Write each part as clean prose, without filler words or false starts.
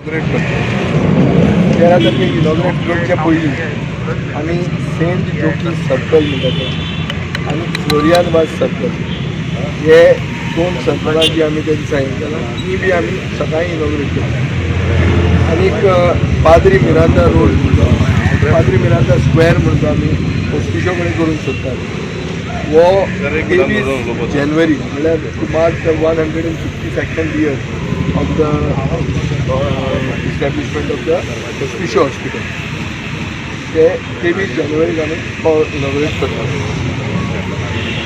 Inaugurate करतो 13 तारखेक inaugurate करचे पयलीं आमी सेंट जोकी सर्कल म्हणटा आनी फ्लोरियानवास सर्कल हे दोन सर्कलां जी आमी त्या दिसा हे केला ती बी आमी सकाळीं इनॉग्रेट करता आनीक पाद्री मिरांदा रोड म्हणटा पाद्री मिरांदा स्क्वेअर म्हणटा आमी पोस्टिशो कडेन करूंक सोदतात वो 23 जानेवारी म्हळ्यार to mark the 152nd year of the establishment of the Hospicio Hospital. ते 23 जानेवारीक आमी इनॉग्रेट करतात.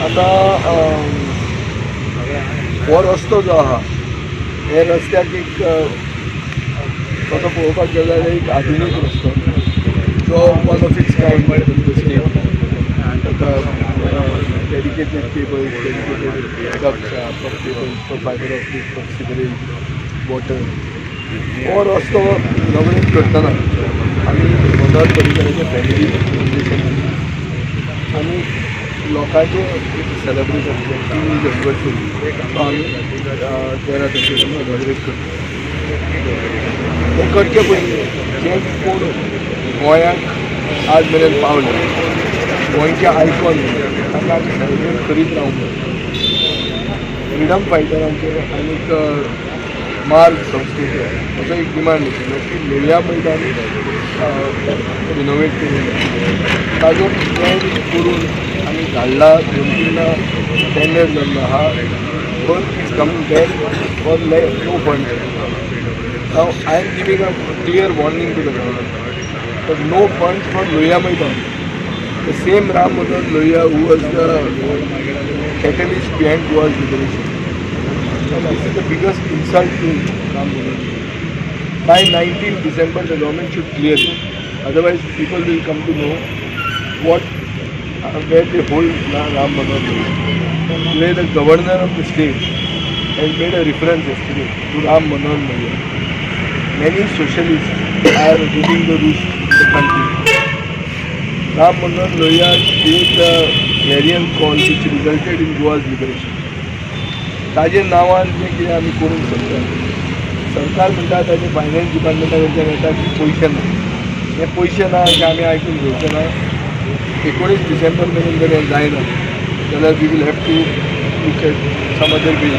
आतां हो रस्तो जो आहा हे रस्त्याक एक तसो पळोवपाक गेलो जाल्यार एक आधुनीक रस्तो जो one of its kind dedicated cables, dedicated ducts, cables for fiber optic, for sewerage, water. हो रस्तो इनॉग्रेट करतना आमी मनोहर पर्रीकराचे फॅमिली फाउंडेशन आनी लोकांचे सेलिब्रेशन टीम एनिवर्सरी तो आमी 13 तारखेक इनॉग्रेट करता. हे करचे पयलीं जे कोण गोंयांक आज मेरेन पावले गोंयचे आयकॉन तांकां आमी सेलिब्रेट करीत रावंक जाय. फ्रिडम फायटरांचेर आनीक मार्ग संस्थेचेर असो एक डिमांड आशिल्लो की लोलया मैदान रिनोवेट करून ताजो प्लॅन करून आमी धाडला 2-3 टेंडर जाल्लो आहा but is coming back for no fund. Now I am giving a clear warning to the government but no funds for लोलया मैदान. The same Ram Manohar Lohia who was the catalyst behind Goa's liberation. And this is the biggest insult to Ram Manohar. By 19 December the government should clear it. Otherwise people will come to know where they hold Ram Manohar Lohia. Today the governor of the state has made a reference yesterday to Ram Manohar Lohia. Many socialists are ruling the roost in the country. Ram Manohar Lohia gave the clarion call which resulted in Goa's liberation. ताजे नांवान जें कितें आमी करूंक सोदता सरकार म्हणटा ताजे फायनान्स डिपार्टमेंटान येता की पयशे ना. हे पयशे ना जे आमी आयकून घेवचे ना. 19 डिसेंबर मेरेन जर हें जायना जाल्यार we will have to look at some other way.